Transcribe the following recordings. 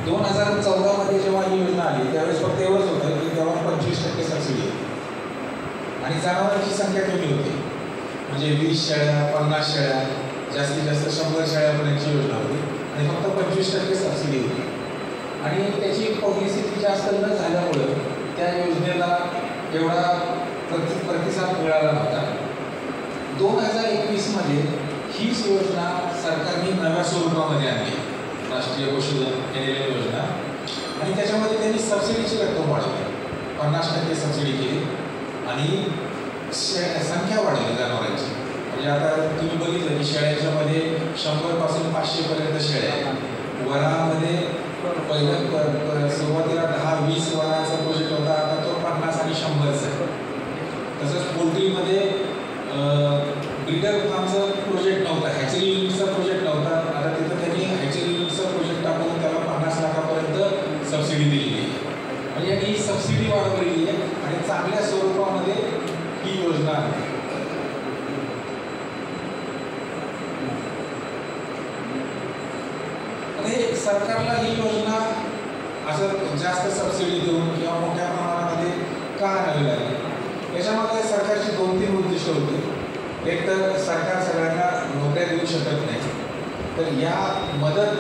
2014 मध्ये जेव्हा ही योजना आली त्यावेळेस फक्त एवढंच होतं की तेव्हा 25% सबसिडी आणि जनावरांची संख्या कमी होती, म्हणजे 20 शेळ्या 50 शेळ्या जास्तीत जास्त 100 शेळ्यापर्यंतची योजना होती आणि फक्त 25% सबसिडी होती. आणि त्याची पब्लिसिटी जास्त न झाल्यामुळं त्या योजनेला एवढा प्रतिसाद मिळाला नव्हता. 2021 मध्ये हीच योजना सरकारने नव्या स्वरूपामध्ये आणली, राष्ट्रीय पशुधन योजना, आणि त्याच्यामध्ये त्यांनी सबसिडीची रक्कम वाढवली, 50% सबसिडी केली आणि संख्या वाढवली जनावरांची. म्हणजे आता तुम्ही बघितलं की शेळ्यांच्या मध्ये 100 पासून 500 पर्यंत शेळ्या आहेत. वरामध्ये पहिलं सुरुवातीला 10-20 वराचा प्रोजेक्ट होता, आता तो 50 आणि 100चा आहे. तसंच पोल्ट्रीमध्ये ब्रीडर फार्मचा प्रोजेक्ट नव्हता, हॅचरी युनिटचा प्रोजेक्ट नव्हता, आता तिथं त्यांनी हॅचरी युनिटचा प्रोजेक्ट टाकून त्याला 50 लाखापर्यंत सबसिडी दिलेली आहे. म्हणजे ही सबसिडी वाढवलेली आहे आणि चांगल्या स्वरूपामध्ये ही योजना आहे. आणि सरकारला ही योजना असं जास्त सबसिडी देऊन किंवा मोठ्या प्रमाणामध्ये का आणावी लागली, याच्यामध्ये सरकारची 2-3 उद्दिष्ट होती. एक तर सरकार सगळ्यांना नोकऱ्या देऊ शकत नाही, तर या मदत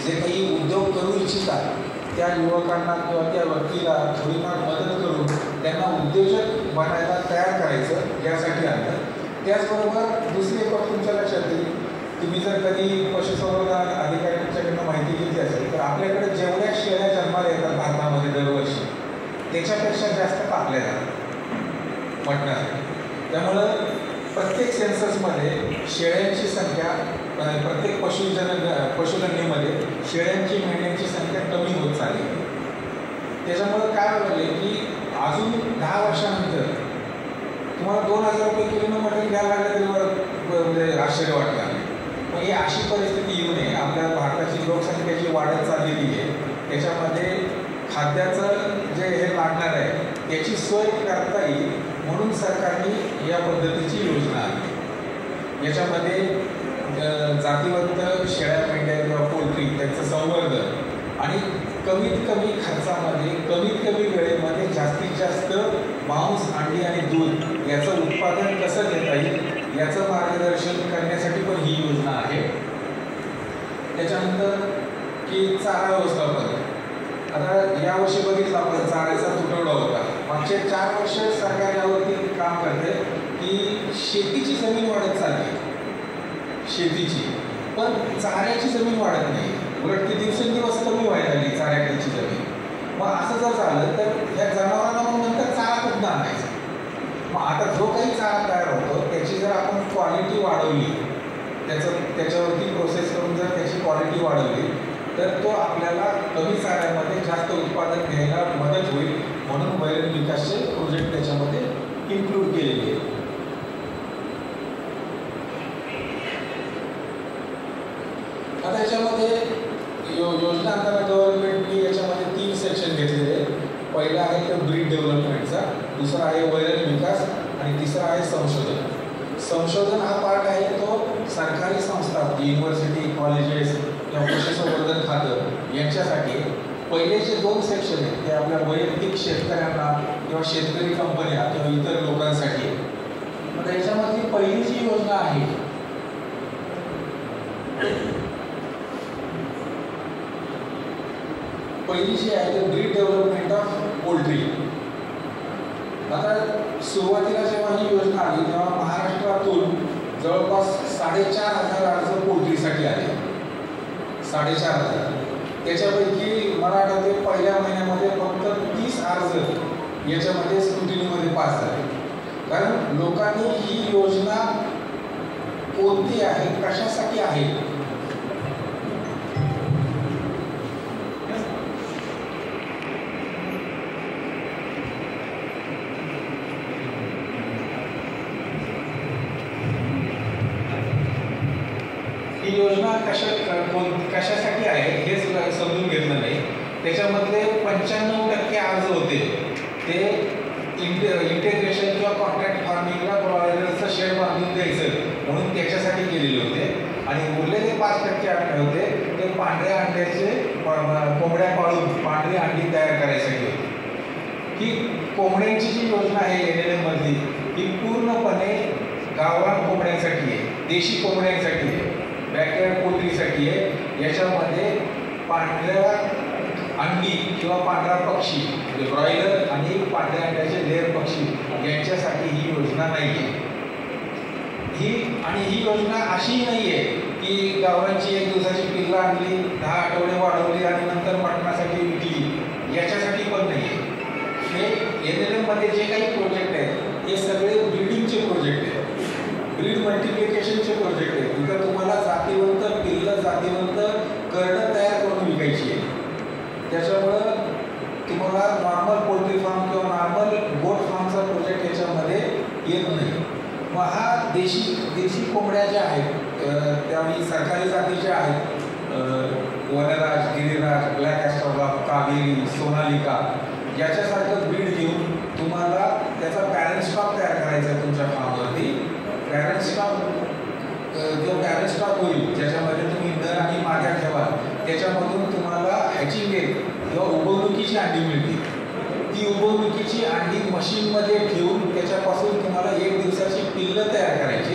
जे काही उद्योग करू इच्छितात त्या युवकांना किंवा त्या व्यक्तीला थोडीफार मदत करून त्यांना उद्योजक बनायला तयार करायचं यासाठी आणलं. त्याचबरोबर दुसरी एक गोष्ट तुमच्या लक्षात येईल, तुम्ही जर कधी पशुसंवर्धन अधिकाऱ्यांच्याकडनं माहिती घेतली असेल तर आपल्याकडे जेवढ्या शेळ्या जन्माला येतात भारतामध्ये दरवर्षी त्याच्यापेक्षा जास्त कापल्या जातात मटणासाठी. त्यामुळं प्रत्येक सेन्ससमध्ये शेळ्यांची संख्या, प्रत्येक पशुधनेमध्ये शेळ्यांची मेंढ्यांची संख्या कमी होत चालली. त्याच्यामुळं काय झाले की अजून 10 वर्षानंतर तुम्हाला 2000 रुपये किलोनं मटण घ्यायला लागलं तरी म्हणजे आश्चर्य वाटणार नाही. पण ही अशी परिस्थिती येऊ नये. आपल्या भारताची लोकसंख्या जी वाढत चाललेली आहे त्याच्यामध्ये खाद्याचं जे हे लागणार आहे त्याची सोय करता येईल म्हणून सरकारने या पद्धतीची योजना आणली. याच्यामध्ये जातीवंत शेळ्या मेंढ्या किंवा पोल्ट्री त्यांचं संवर्धन आणि कमीत कमी खर्चामध्ये कमीत कमी वेळेमध्ये जास्तीत जास्त मांस, अंडी आणि दूध याचं उत्पादन कसं घेता येईल याचं मार्गदर्शन करण्यासाठी पण ही योजना आहे. त्याच्यानंतर की चारा व्यवस्थापन. आता यावर्षी बघितलं आपण चाऱ्याचा तुटवडा होता. मागचे 4 वर्ष सरकार यावरती काम करते की शेतीची जमीन वाढत चालली, शेतीची, पण चाऱ्याची जमीन वाढत नाही. उलट ती दिवसेंदिवस कमी व्हायला लागली चाऱ्याकडची जमीन. मग असं जर झालं तर ह्या जनावरांना मग नंतर चारा कुठं आणायचा. मग आता जो काही चारा तयार होतो त्याची जर आपण क्वालिटी वाढवली, त्याच्यावरती प्रोसेस करून जर त्याची क्वालिटी वाढवली तर तो आपल्याला कमी चाऱ्यामध्ये जास्त उत्पादन घ्यायला मदत होईल. म्हणून बैल विकासचे प्रोजेक्ट त्याच्यामध्ये इन्क्लूड केलेले आहेत. आता याच्यामध्ये योजना अंतर्गत गव्हर्नमेंटने याच्यामध्ये 3 सेक्शन घेतलेले आहेत. पहिला आहे तो ब्रीड डेव्हलपमेंटचा, दुसरा आहे वैरण विकास आणि तिसरा आहे संशोधन. संशोधन हा पार्ट आहे तो सरकारी संस्था, युनिव्हर्सिटी, कॉलेजेस किंवा पशुसंवर्धन खातं यांच्यासाठी. पहिले जे 2 सेक्शन आहेत ते आपल्या वैयक्तिक शेतकऱ्यांना किंवा शेतकरी कंपन्या किंवा इतर लोकांसाठी. मग त्याच्यामध्ये पहिली जी योजना आहे पहिली जी आहे ते ब्रीड डेव्हलपमेंट ऑफ पोल्ट्री. आता सुरुवातीला जेव्हा ही योजना आली तेव्हा महाराष्ट्रातून जवळपास 4,500 अर्ज पोल्ट्रीसाठी आले. 4,500. त्याच्यापैकी मला आठवते पहिल्या महिन्यामध्ये फक्त 30 अर्ज याच्यामध्ये स्क्रुटिनीमध्ये पास झाले. कारण लोकांनी ही योजना कोणती आहे, कशासाठी आहे ही योजना कशासाठी आहे हे समजून घेतलं नाही. त्याच्यामधले 95% अर्ज होते ते इंटिग्रेशन किंवा कॉन्ट्रॅक्ट फार्मिंगला ब्रॉयलरचं शेड बांधून द्यायचं म्हणून त्याच्यासाठी केलेले होते. आणि उरलेले 5% अंडे होते ते पांढऱ्या अंड्याचे कोंबड्या पांढरी अंडी तयार करायसाठी होती. ही कोंबड्यांची जी योजना आहे NLM मधली ही पूर्णपणे गावरान कोंबड्यांसाठी आहे, देशी कोंबड्यांसाठी आहे, बॅकयार्ड पोल्ट्रीसाठी आहे. याच्यामध्ये पांढऱ्या अंडी किंवा पांढरा पक्षी म्हणजे ब्रॉयलर आणि पांढऱ्या अंड्याचे लेअर पक्षी यांच्यासाठी ही योजना नाही आहे. ही योजना अशी नाही आहे की गावरांची 1 दिवसाची पिल्लं आणली, 10 आठवडे वाढवली आणि नंतर मटणासाठी विकली, याच्यासाठी पण नाही आहे. हे NLM मध्ये जे काही प्रोजेक्ट आहेत हे सगळे ब्रीडिंगचे प्रोजेक्ट आहेत, ब्रीड मल्टिप्लिकेशनचे प्रोजेक्ट आहेत. तिथं तुम्हाला जातीवंत पिल्लं, जातीवंत करडं तयार करून विकायची आहे. त्याच्यामुळं तुम्हाला नॉर्मल पोल्ट्री फार्म किंवा नॉर्मल गोट फार्मचा प्रोजेक्ट याच्यामध्ये येत नाही. मग हा देशी कोंबड्या ज्या आहेत त्यावेळी सरकारी जातीच्या आहेत, वनराज, गिरिराज, ब्लॅक ॲस्ट्रोलॉग, कावेरी, सोनालिका याच्यासारखं ब्रीड घेऊन तुम्हाला त्याचा पॅरेंट स्टॉक तयार करायचा आहे तुमच्या फार्मवरती. पॅरेंट स्टॉक होईल ज्याच्यामध्ये तुम्ही नर आणि माद्या ठेवाल, त्याच्यामधून तुम्हाला हॅचिंग एग किंवा उबवणुकीची अंडी मिळते. ती उबवणुकीची अंडी मशीनमध्ये ठेवून त्याच्यापासून तुम्हाला 1 दिवसाची पिल्लं तयार करायची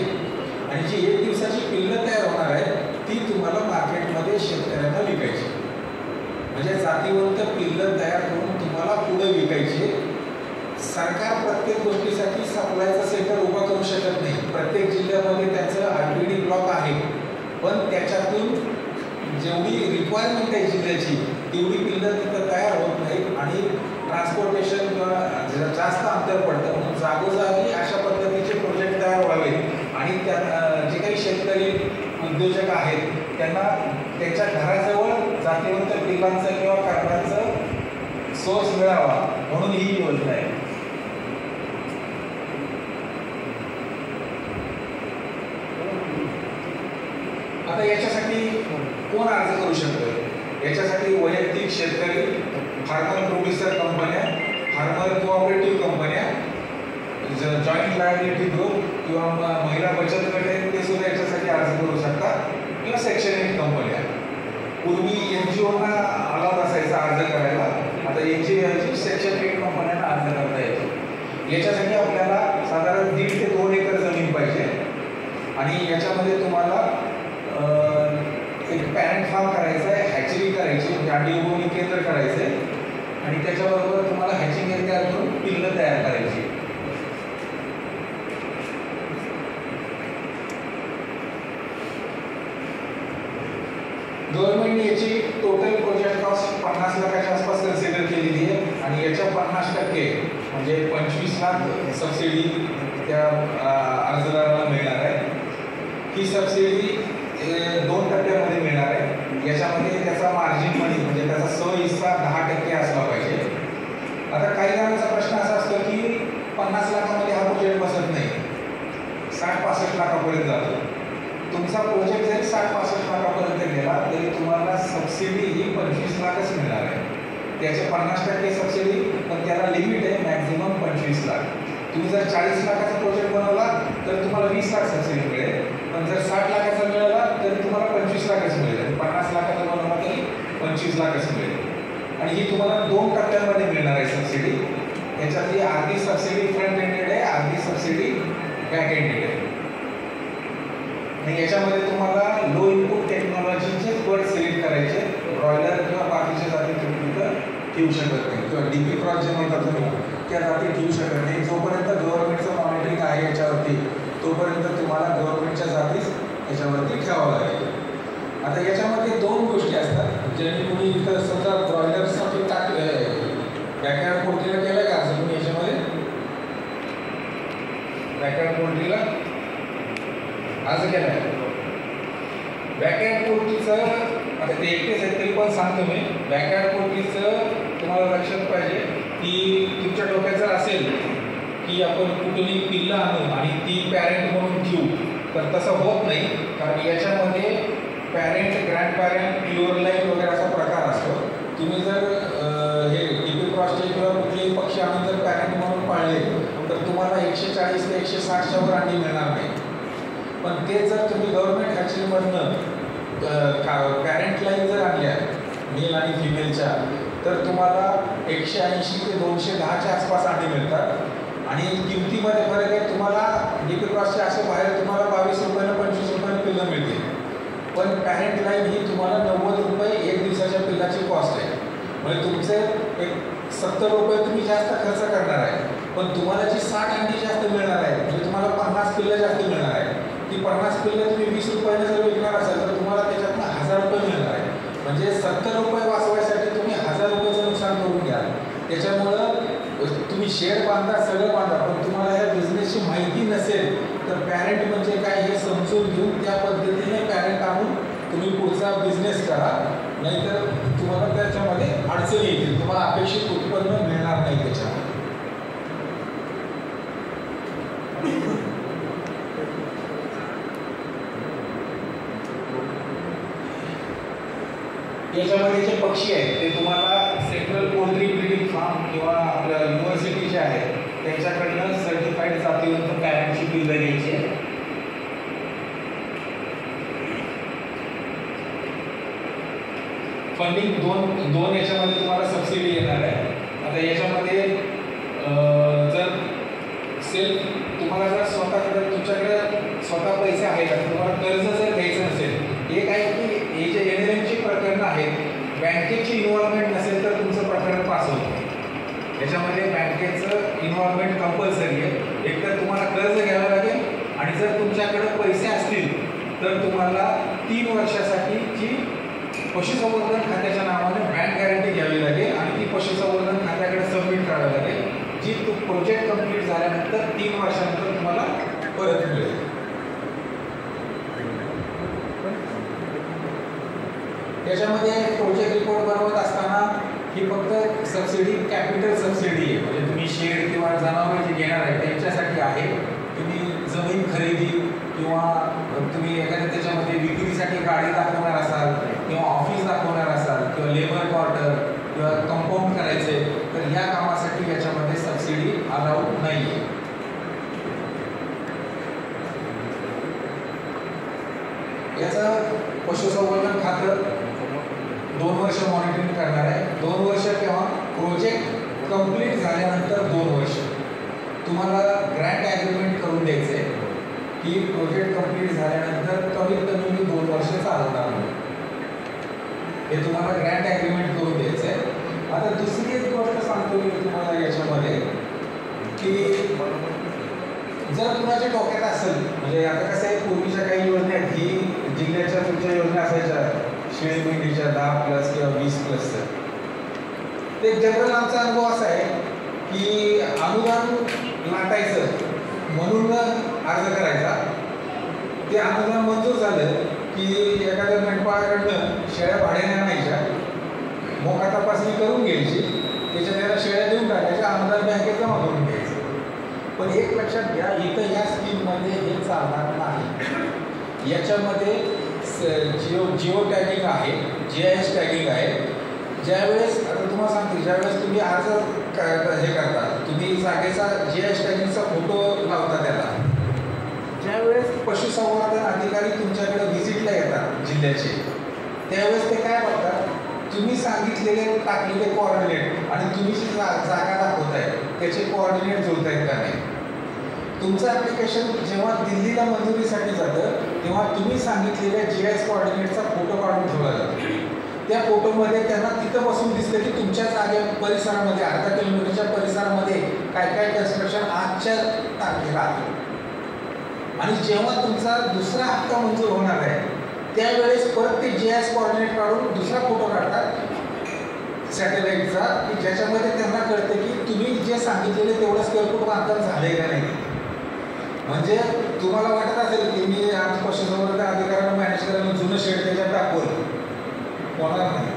आणि जी 1 दिवसाची पिल्लं तयार होणार आहे ती तुम्हाला मार्केटमध्ये शेतकऱ्यांना विकायची. म्हणजे जातीवंत पिल्लं तयार करून तुम्हाला पुढे विकायची. सरकार प्रत्येक गोष्टीसाठी सप्लायचं सेंटर उभं करू शकत नाही. प्रत्येक जिल्ह्यामध्ये त्याचं RPD ब्लॉक आहे, पण त्याच्यातून जेवढी रिक्वायरमेंट आहे जिल्ह्याची तेवढी पिल्लं तिथं तयार होत नाही आणि ट्रान्सपोर्टेशन किंवा जास्त अंतर पडतं. म्हणून जागोजागी अशा पद्धतीचे प्रोजेक्ट तयार व्हावे आणि त्या जे काही शेतकरी उद्योजक आहेत त्यांना त्यांच्या घराजवळ जातीवंत पिकांचं किंवा कर्जांचं सोर्स मिळावा म्हणून ही योजना आहे. आता याच्यासाठी कोण अर्ज करू शकतो? याच्यासाठी वैयक्तिक शेतकरी, फार्मर प्रोड्युसर कंपन्या, फार्मर कोऑपरेटिव्ह कंपन्या, जॉईंट लायबिलिटी ग्रुप किंवा महिला बचत गट आहेत ते सुद्धा याच्यासाठी अर्ज करू शकतात किंवा सेक्शन 8 कंपन्या. पूर्वी NGOना अलाउड असायचा अर्ज करायला, आता NGO सेक्शन 8 कंपन्यांना अर्ज करता येतो. याच्यासाठी आपल्याला साधारण 1.5 ते 2 एकर जमीन पाहिजे आणि याच्यामध्ये तुम्हाला एक पॅरेंट फार्म करायचा आहे, हॅचरी करायची म्हणजे अंडी उबवणी केंद्र करायचं आहे आणि त्याच्याबरोबर तुम्हाला हॅचिंग एग तयार करून पिल्लं तयार करायची. गव्हर्नमेंटने याची टोटल प्रोजेक्ट कॉस्ट 50 लाखाच्या आसपास कन्सिडर केलेली आहे आणि याच्या 50% म्हणजे 25 लाख सबसिडी त्या अर्जदाराला मिळणार आहे. ही सबसिडी 2 टप्प्यामध्ये मिळणार आहे. याच्यामध्ये त्याचा मार्जिन मनी म्हणजे त्याचा सहहिस्सा 10% असला पाहिजे. आता काही जणांचा प्रश्न असा असतो की 50 लाखामध्ये हा प्रोजेक्ट बसत नाही, 60-65 लाखापर्यंत जातो. तुमचा प्रोजेक्ट जरी 60-65 लाखापर्यंत गेला तरी तुम्हाला सबसिडी ही 25 लाखच मिळणार आहे. त्याचे 50% सबसिडी, पण त्याला लिमिट आहे मॅक्झिमम 25 लाख. तुम्ही जर 40 लाखाचा प्रोजेक्ट बनवला तर तुम्हाला 20 लाख सबसिडी मिळेल, पण जर 60 लाखाचा मिळाला तरी तुम्हाला 25 लाखच मिळेल. 50 लाखाचा बनवला तरी 25 लाखच मिळेल आणि ही तुम्हाला 2 टप्प्यांमध्ये मिळणार आहे सबसिडी. याच्यातली अर्धी सबसिडी फ्रंट एंडेड आहे, अर्धी सबसिडी बॅक एंडेड आहे. याच्यामध्ये तुम्हाला लो इनपुट टेक्नॉलॉजीचेच बर्ड सिलेक्ट करायचे, ब्रॉयलर किंवा बाकीच्या जाती तुम्ही तिथं ठेवू शकत नाही किंवा DP क्रॉस जे म्हणतात तुम्ही त्या जाती ठेवू शकत नाही. जोपर्यंत गव्हर्नमेंटचं मॉनिटरिंग आहे याच्यावरती तोपर्यंत तुम्हाला गव्हर्नमेंटच्या जातीच याच्यावरती ठेवावं लागेल. आता याच्यामध्ये 2 गोष्टी असतात ज्यांनी तुम्ही इथं समजा ब्रॉयलरसाठी बॅकयार्ड पोल्ट्रीला केलं का असं तुम्ही याच्यामध्ये बॅकयार्ड पोल्ट्रीला असं केलं आहे. बॅकयार्ड पोल्ट्रीचं आता ते एकटेच आहेत तरी पण सांगतो मी. बॅकयार्ड पोल्ट्रीचं तुम्हाला लक्षात पाहिजे की तुमच्या डोक्यात जर असेल की आपण कुठूनही पिल्लं आणू आणि ती पॅरेंट म्हणून ठेवू तर तसं होत नाही. कारण याच्यामध्ये parent, grand parent, pure line वगैरे असा प्रकार असतो. तुम्ही जर हे DP क्रॉसचे किंवा कुठलेही पक्षी आणून जर पॅरेंट म्हणून पाळले तर तुम्हाला 140 ते 160च्या वर अंडी मिळणार नाही. पण ते जर तुम्ही गव्हर्नमेंट हॅचरीमधनं पॅरेंट लाईन जर आणल्या मेल आणि फिमेलच्या तर तुम्हाला 180 ते 210च्या आसपास अंडी मिळतात आणि किमतीमध्ये फरक आहे. तुम्हाला डीपी क्रॉसचे असे बाहेर तुम्हाला 22 रुपयानं 25 रुपयानं पिल्लं मिळते, पण पॅरेंट लाईन ही तुम्हाला 90 रुपये एक दिवसाच्या पिल्लाची कॉस्ट आहे. म्हणजे तुमचे एक 70 रुपये तुम्ही जास्त खर्च करणार आहे, पण तुम्हाला जी 60 अंडी जास्त मिळणार आहे, म्हणजे तुम्हाला 50 पिल्लं जास्त मिळणार आहे. ती 50 पिल्लं तुम्ही 20 रुपयाने जर विकणार असाल तर तुम्हाला त्याच्यातनं 1000 रुपये मिळणार आहे. म्हणजे 70 रुपये वाचवायसाठी तुम्ही 1000 रुपयाचं नुकसान करून घ्या. त्याच्यामुळं तुम्ही शेअर बांधा, सगळं बांधा, पण तुम्हाला या बिझनेसची माहिती नसेल तर पॅरेंट म्हणजे काय हे समजून घेऊन त्या पद्धतीने पॅरेंट आणून तुम्ही पुढचा बिझनेस करा, नाहीतर तुम्हाला त्याच्यामध्ये अडचणी येतील, तुम्हाला अपेक्षित उत्पन्न मिळणार नाही त्याच्यामध्ये. याच्यामध्ये जे पक्षी आहेत ते तुम्हाला सेंट्रल पोल्ट्री ब्रीडिंग फार्म किंवा आपल्या युनिव्हर्सिटी जे आहेत त्यांच्याकडनं सर्टिफाईड जातीवंत पॅरेंटची पिल्लं घ्यायची आहे. फंडिंग दोन याच्यामध्ये तुम्हाला सबसिडी येणार आहे. आता याच्यामध्ये जर सेल्फ तुम्हाला जर स्वतःकडे तुमच्याकडे स्वतः पैसे आहेत, तुम्हाला कर्ज जर घ्यायचं नसेल, एक आहे की हे जे एनएलएमची प्रकरणं आहेत, बँकेची इन्व्हॉल्वमेंट नसेल तर तुमचं प्रकरण पास होतं. याच्यामध्ये बँकेचं इन्व्हॉल्वमेंट कंपल्सरी आहे. एक तर तुम्हाला कर्ज घ्यावं लागेल आणि जर तुमच्याकडे पैसे असतील तर तुम्हाला 3 वर्षासाठी जी पशुसंवर्धन खात्याच्या नावाने बँक गॅरंटी घ्यावी लागेल आणि ती पशुसंवर्धन खात्याकडे सबमिट करावी लागेल, जी तो प्रोजेक्ट कंप्लीट झाल्यानंतर 3 वर्षानंतर तुम्हाला परत मिळेल. त्याच्यामध्ये प्रोजेक्ट रिपोर्ट बनवत असताना ही फक्त सबसिडी कॅपिटल सबसिडी आहे, म्हणजे तुम्ही शेड किंवा जनावर जे घेणार आहे त्यांच्यासाठी आहे. तुम्ही जमीन खरेदी किंवा तुम्ही एखाद्या त्याच्यामध्ये विक्रीसाठी गाडी दाखवणार असाल किंवा ऑफिस दाखवणार असाल किंवा लेबर क्वार्टर किंवा कंपाऊंड करायचे तर ह्या कामासाठी याच्यामध्ये सबसिडी अलाउड नाही आहे. याचं पशुसंवर्धन खातं 2 वर्ष मॉनिटरिंग करणार आहे. 2 वर्ष किंवा प्रोजेक्ट कंप्लीट झाल्यानंतर 2 वर्ष तुम्हाला ग्रँट ॲग्रीमेंट करून द्यायचं आहे की प्रोजेक्ट कंप्लीट झाल्यानंतर कमीत कमी मी 2 वर्ष चालवणार म्हणून हे तुम्हाला ग्रँट ॲग्रीमेंट करून द्यायचं आहे. आता दुसरी एक गोष्ट सांगतो मी तुम्हाला याच्यामध्ये की जर कुणाच्या डोक्यात असेल, म्हणजे आता कसं आहे, पूर्वीच्या काही योजना आहेत, ही जिल्ह्याच्या तुमच्या योजना असायच्या शेळी मेंढीच्या 10+ किंवा 20+. ते जनरल आमचा अनुभव असा आहे की अनुदान लाटायचं म्हणून अर्ज करायचा, ते अनुदान मंजूर झालं की एखाद्या मेंढपाळाकडनं शेळ्या भाड्याने आणायच्या, मोका तपासणी करून घ्यायची, त्याच्या त्याला शेळ्या देऊन टाकायच्या, अनुदान बँकेत जमा करून घ्यायचं. पण एक लक्षात घ्या, इथं या स्कीममध्ये हे चालणार नाही. याच्यामध्ये जिओ टॅगिंग आहे, GIS टॅगिंग आहे. ज्यावेळेस आता तुम्हाला सांगते, ज्यावेळेस तुम्ही अर्ज हे करता, तुम्ही जागेचा GIS टॅगिंगचा फोटो लावता त्याला, ज्यावेळेस पशुसंवर्धन अधिकारी तुमच्याकडे व्हिजिटला येतात जिल्ह्याचे, त्यावेळेस ते काय बघतात, तुम्ही सांगितलेले टाकलेले कोऑर्डिनेट आणि तुम्ही जी जागा दाखवताय त्याचे कोऑर्डिनेट जुळत आहेत का नाही. तुमचं ॲप्लिकेशन जेव्हा दिल्लीला मंजुरीसाठी जातं तेव्हा तुम्ही सांगितलेल्या GIS कोऑर्डिनेटचा फोटो काढून ठेवला जातो. त्या फोटोमध्ये त्यांना तिथं बसून दिसतं की तुमच्या जागे परिसरामध्ये अर्धा किलोमीटरच्या परिसरामध्ये काय काय कन्स्ट्रक्शन आजच्या तारखेला आहे. आणि जेव्हा तुमचा दुसरा हप्ता मंजूर होणार आहे त्यावेळेस परत ते GIS कोऑर्डिनेट काढून दुसरा फोटो काढतात सॅटेलाईटचा, की ज्याच्यामध्ये त्यांना कळतं की तुम्ही जे सांगितलेले तेवढं स्क्वेअर फूट बांधकाम झाले का नाही. म्हणजे तुम्हाला वाटत असेल की मी आज पशुसंवर्धन अधिकाऱ्यांना मॅनेज करायला जुनं शेड त्याच्यात दाखवलं, होणार नाही.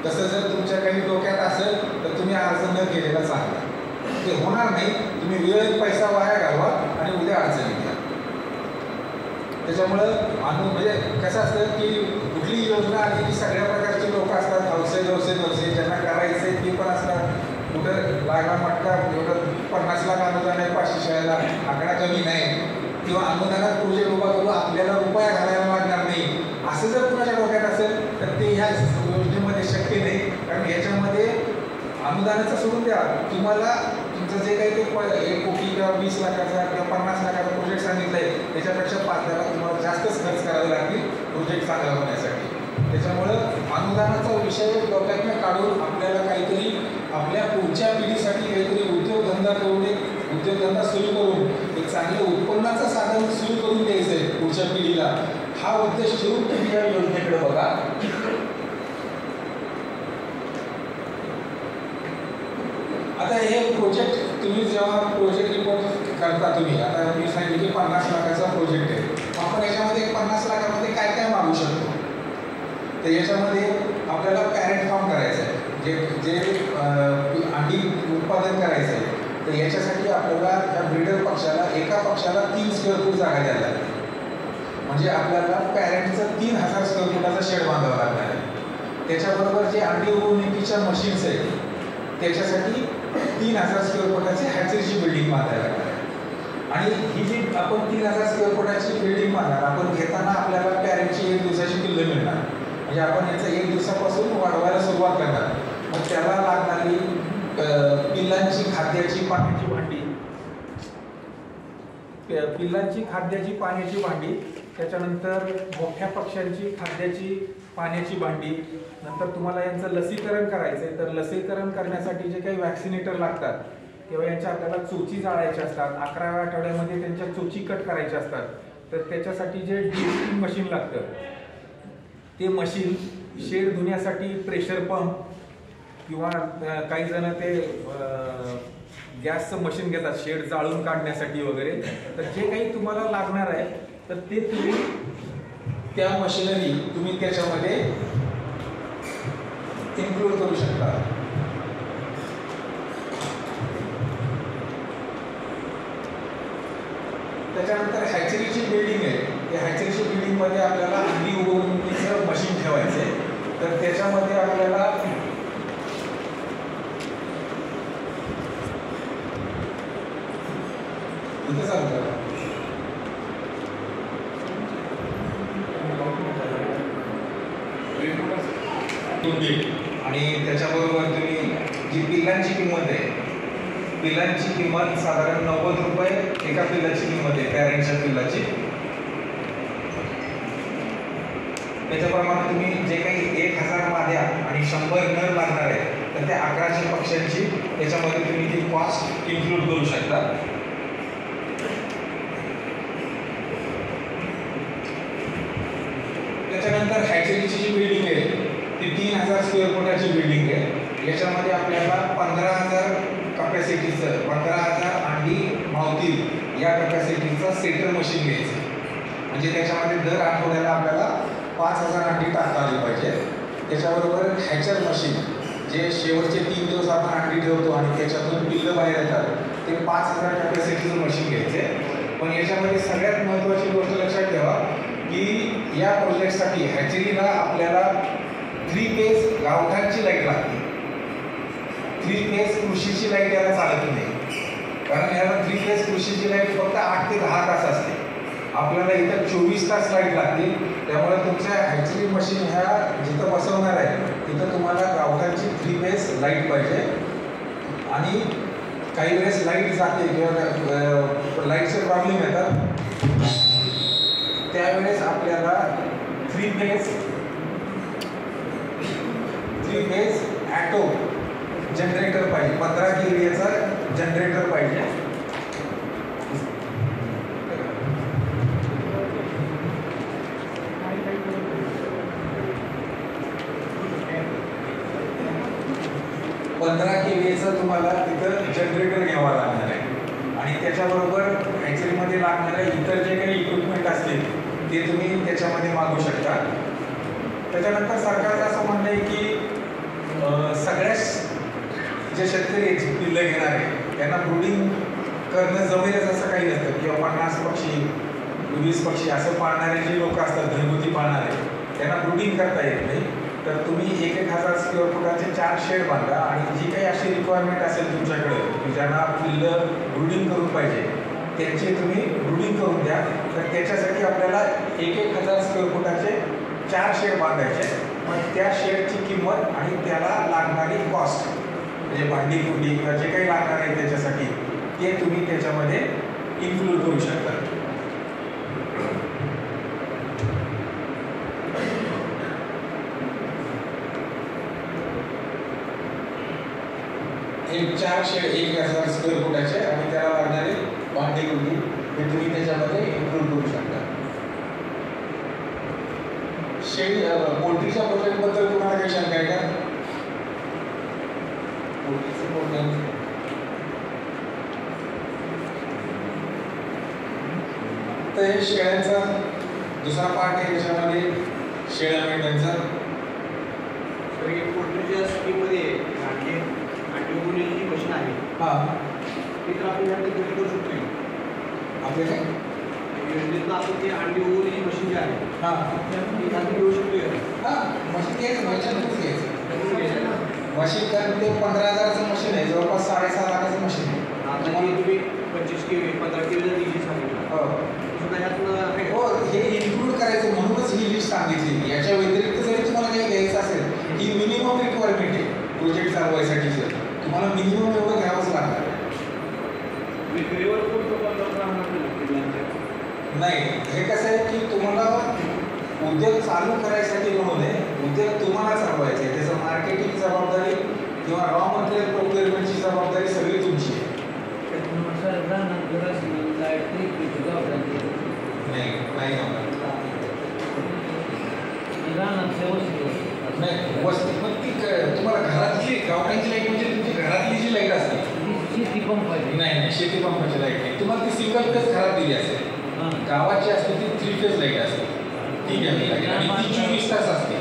तसं जर तुमच्या काही डोक्यात असेल तर तुम्ही अर्ज न केलेला चांगला, ते होणार नाही. तुम्ही वेळ पैसा वाया घालवा आणि उद्या अडचणी घ्या. त्याच्यामुळं म्हणजे कसं असतं की कुठली योजना आली की सगळ्या प्रकारची लोक असतात, हौसे ज्यांना करायचे ते पण असतात. कुठं लागला मटका एवढं 50 लाख अनुदान आहे 500 शेळ्याला, आकडा कमी नाही, किंवा अनुदानात प्रोजेक्ट उभा करू आपल्याला रुपया घालायला लागणार नाही, असं जर कुणाच्या डोक्यात असेल तर ते ह्या योजनेमध्ये शक्य नाही. कारण याच्यामध्ये अनुदानाचं सोडून द्या, तुम्हाला तुमचं जे काही ते 1 कोटी किंवा 20 लाखाचा किंवा 50 लाखाचा प्रोजेक्ट सांगितलं आहे त्याच्यापेक्षा 5 लाख तुम्हाला जास्तच खर्च करावे लागतील प्रोजेक्ट चांगला होण्यासाठी. त्याच्यामुळं अनुदानाचा विषय डोक्यातनं काढून आपल्याला काहीतरी आपल्या पुढच्या पिढीसाठी काहीतरी उद्योगधंदा करून उद्योगधंदा सुरू करून एक चांगलं उत्पन्नाचं साधन सुरू करून द्यायचं आहे पुढच्या पिढीला. हा उद्देश ठेवून तुम्ही या योजनेकडे बघा. आता हे प्रोजेक्ट तुम्ही जेव्हा प्रोजेक्ट रिपोर्ट करता तुम्ही, आता मी सांगितलं की 50 लाखाचा प्रोजेक्ट आहे, आपण याच्यामध्ये 50 लाखामध्ये काय काय मागू शकतो. तर याच्यामध्ये आपल्याला पॅरेंट फार्म करायचं आहे, जे अंडी उत्पादन करायचं आहे. तर याच्यासाठी आपल्याला या ब्रीडर पक्षाला एका पक्षाला 3 स्क्वेअर फूट जागा द्यायला लागते. म्हणजे आपल्याला पॅरेंटचं 3000 स्क्वेअर फुटाचा शेड बांधावा लागणार आहे. त्याच्याबरोबर जे अंडी उगवणुकीच्या मशीन्स आहेत त्याच्यासाठी 3000 स्क्वेअर फुटाची हॅचरीची बिल्डिंग बांधायला लागणार आहे. आणि ही जी आपण 3000 स्क्वेअर फुटाची बिल्डिंग बांधणार, आपण घेताना आपल्याला पॅरेंटची 1 दिवसाची पिल्लं मिळणार. म्हणजे आपण याचं 1 दिवसापासून वाढवायला सुरुवात करणार. मग त्याला लागणारी पिल्लांची खाद्याची पाण्याची भांडी, पिल्लांची खाद्याची पाण्याची भांडी, त्याच्यानंतर मोठ्या पक्ष्यांची खाद्याची पाण्याची भांडी, नंतर तुम्हाला यांचं लसीकरण करायचं आहे. तर लसीकरण करण्यासाठी जे काही वॅक्सिनेटर लागतात किंवा यांच्या आपल्याला चोची जाळायच्या असतात, 11व्या आठवड्यामध्ये त्यांच्या चोची कट करायच्या असतात. तर त्याच्यासाठी जे ड्रिपिंग मशीन लागतं ते मशीन, शेड धुण्यासाठी प्रेशर पंप किंवा काही जण ते गॅसचं मशीन घेतात शेड जाळून काढण्यासाठी वगैरे. तर जे काही तुम्हाला लागणार आहे तर ते तुम्ही त्या मशिनरी तुम्ही त्याच्यामध्ये इन्क्लूड करू शकता. त्याच्यानंतर हॅचरीची बिल्डिंग आहे. त्या हॅचरीची बिल्डिंगमध्ये आपल्याला अंडी उगवणुकीचं मशीन ठेवायचं आहे. तर त्याच्यामध्ये आपल्याला इथं सांगतो आणि त्याच्याबरोबर तुम्ही जी पिल्लांची किंमत आहे, पिल्लांची किंमत साधारण 90 रुपये एका पिल्लाची किंमत आहे पॅरेंटच्या पिल्लाची. त्याच्याप्रमाणे तुम्ही जे काही 1000 माद्या आणि 100 नर लागणार आहे तर त्या 1100 पक्ष्यांची त्याच्यामध्ये तुम्ही ती कॉस्ट इन्क्लूड करू शकता. त्याच्यानंतर हॅचरीची जी बिल्डिंग आहे ती 3000 स्क्वेअर फुटाची बिल्डिंग आहे. याच्यामध्ये आपल्याला 15000 कॅपॅसिटीचं 15000 अंडी मावतील या कॅपॅसिटीचं सेटर मशीन घ्यायचं. म्हणजे त्याच्यामध्ये दर आठवड्याला आपल्याला 5000 अंडी टाकता आली पाहिजे. त्याच्याबरोबर हॅचर मशीन, जे शेवटचे 3 दिवस आपण अंडी ठेवतो आणि त्याच्यातून पिल्लं बाहेर येतात, ते 5000 कॅपॅसिटीचं मशीन घ्यायचे. पण याच्यामध्ये सगळ्यात महत्त्वाची गोष्ट लक्षात ठेवा की या प्रोजेक्टसाठी हॅचरीला आपल्याला 3 फेज गावठाणची लाईट लागते. 3 फेज कृषीची लाईट याला चालत नाही, कारण याला 3 फेज कृषीची लाईट फक्त 8 ते 10 तास असते. आपल्याला इथं 24 तास लाईट लागते. त्यामुळे तुमच्या हॅचरी मशीन ह्या जिथं बसवणार आहे तिथं तुम्हाला गावठाणची 3 फेज लाईट पाहिजे. आणि काही वेळेस लाईट जाते किंवा लाईटचे प्रॉब्लेम येतात, त्यावेळेस आपल्याला 3 फेज ॲटो जनरेटर पाहिजे. 15 kVAचा जनरेटर पाहिजे. तुम्हाला तिथं जनरेटर घ्यावा लागणार आहे. आणि त्याच्याबरोबर हॅचरीमध्ये लागणारे इतर जे काही इक्विपमेंट असतील ते तुम्ही त्याच्यामध्ये मागू शकता. त्याच्यानंतर सरकारचं असं म्हणणं आहे की सगळ्याच जे शेतकरी पिल्लं घेणार आहे त्यांना ब्रूडिंग करणं जमेलच असं काही नसतं. किंवा 50 पक्षी 20 पक्षी असं पाळणारे जे लोक असतात घरगुती पाळणारे, त्यांना ब्रूडिंग करता येत नाही. तर तुम्ही 1000 स्क्वेअर फुटाचे 4 शेड बांधा आणि जी काही अशी रिक्वायरमेंट असेल तुमच्याकडे की ज्यांना पिल्लं ब्रूडिंग करून पाहिजे त्यांची तुम्ही ब्रूडिंग करून द्या. तर त्याच्यासाठी आपल्याला 1000 स्क्वेअर फुटाचे 4 शेड बांधायचे. मग त्या शेडची किंमत आणि त्याला लागणारी कॉस्ट, म्हणजे म्हणजे भांडी कुंडी किंवा जे काही लागणार आहे त्याच्यासाठी ते तुम्ही त्याच्यामध्ये इन्क्लूड करू शकता. हे 4 शेड 1000 स्क्वेअर फुटाचे आणि त्याला लागणारे भांडी कुंडी हे तुम्ही त्याच्यामध्ये इन्क्लूड करू शकता. शेळी पोल्ट्रीच्या प्रोजेक्टबद्दल तुम्हाला काही शंका आहे का? पोल्ट्रीचं प्रोजेक्ट तर हे शेळ्यांचा दुसरा पार्ट आहे त्याच्यामध्ये शेळ्या मेंढ्यांचा. पोल्ट्रीच्या स्कीममध्ये अंडी उगवलेली जी मशीन आहे ती तर आपण यात कशी करू शकतो. आपले काय योजनेतनं आपण ते अंडी उगवलेली मशीन जी आहे ती यात घेऊ शकतो. मशीन घ्यायचं मशीन कारण ते 15,000चं मशीन आहे, जवळपास 7.5 लाखाचं मशीन आहे. आता तुम्ही 25 KV 15 KV जर दिली सांगितलं हो, हे इन्क्लूड करायचं म्हणूनच ही लिस्ट सांगितली. याच्या व्यतिरिक्त जरी तुम्हाला काही घ्यायचं असेल ही मिनिमम रिक्वायरमेंट आहे प्रोजेक्ट चालवायसाठी. जर तुम्हाला मिनिमम एवढं घ्यावंच लागणार नाही. हे कसं आहे की तुम्हाला उद्योग चालू करायसाठी म्हणून आहे, उद्योग तुम्हाला चालवायचं आहे. त्याचं मार्केटिंग जबाबदारी किंवा रॉ मटेरियल प्रोक्युअरमेंटची जबाबदारी सगळी तुमची आहे. नाही वस्ती पण ती तुम्हाला घरातली गावठांची लाईट म्हणजे तुमची घरातली जी लाईट असते शेती पंप नाही शेती पंपाची लाईट नाही. तुम्हाला ती सिंगल फेज घरात दिली असेल. गावाची असते ती 3 फेज लाईट असते. ठीक आहे आणि ती 24 तास असते.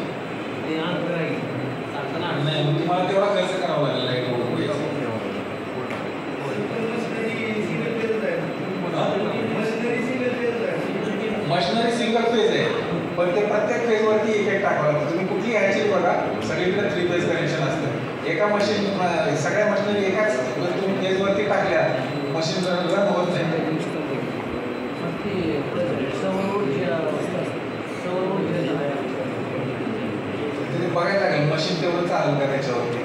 नाही मग तुम्हाला तेवढा खर्च करावा लागेल लाईट ओढून घ्यायचं. मशिनरी सिंगल फेज आहे पण ते प्रत्येक फेजवरती एक टाकावं लागतं. तुम्ही कुठली घ्यायची बघा सगळीकडे 3 फेज कनेक्शन असतं. एका मशीन सगळ्या मशिनरी एकाच तुम्ही फेजवरती टाकल्या मशीन रन होत नाही. तुम्ही बघायला लागेल मशीन तेवढं चालेल का त्याच्यावरती.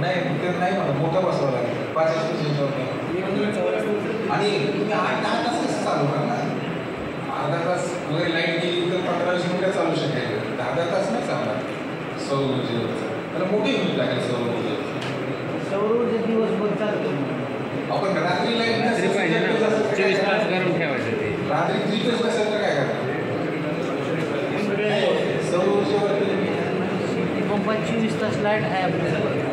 नाही ते नाही म्हणा मोठं बसवावं लागेल 5 आणि तुम्ही 8-10 तास कसं चालू करणार. अर्धा तास वगैरे लाईट गेली तर 15-20 मिनिटं चालू शकेल. 10 तास नाही चालणार सौर ऊर्जेवरचा. त्याला मोठी युनिट लागेल सौर ऊर्जेवर. सौर ऊर्जा दिवसभर चालतो. आपण रात्री लाईट रात्री 24 तास गरम ठेवायचं ते. रात्री 3 तास असेल तर काय करणार. सौर ऊर्जेवर शेती पंपात 24 तास लाईट आहे आपल्याला.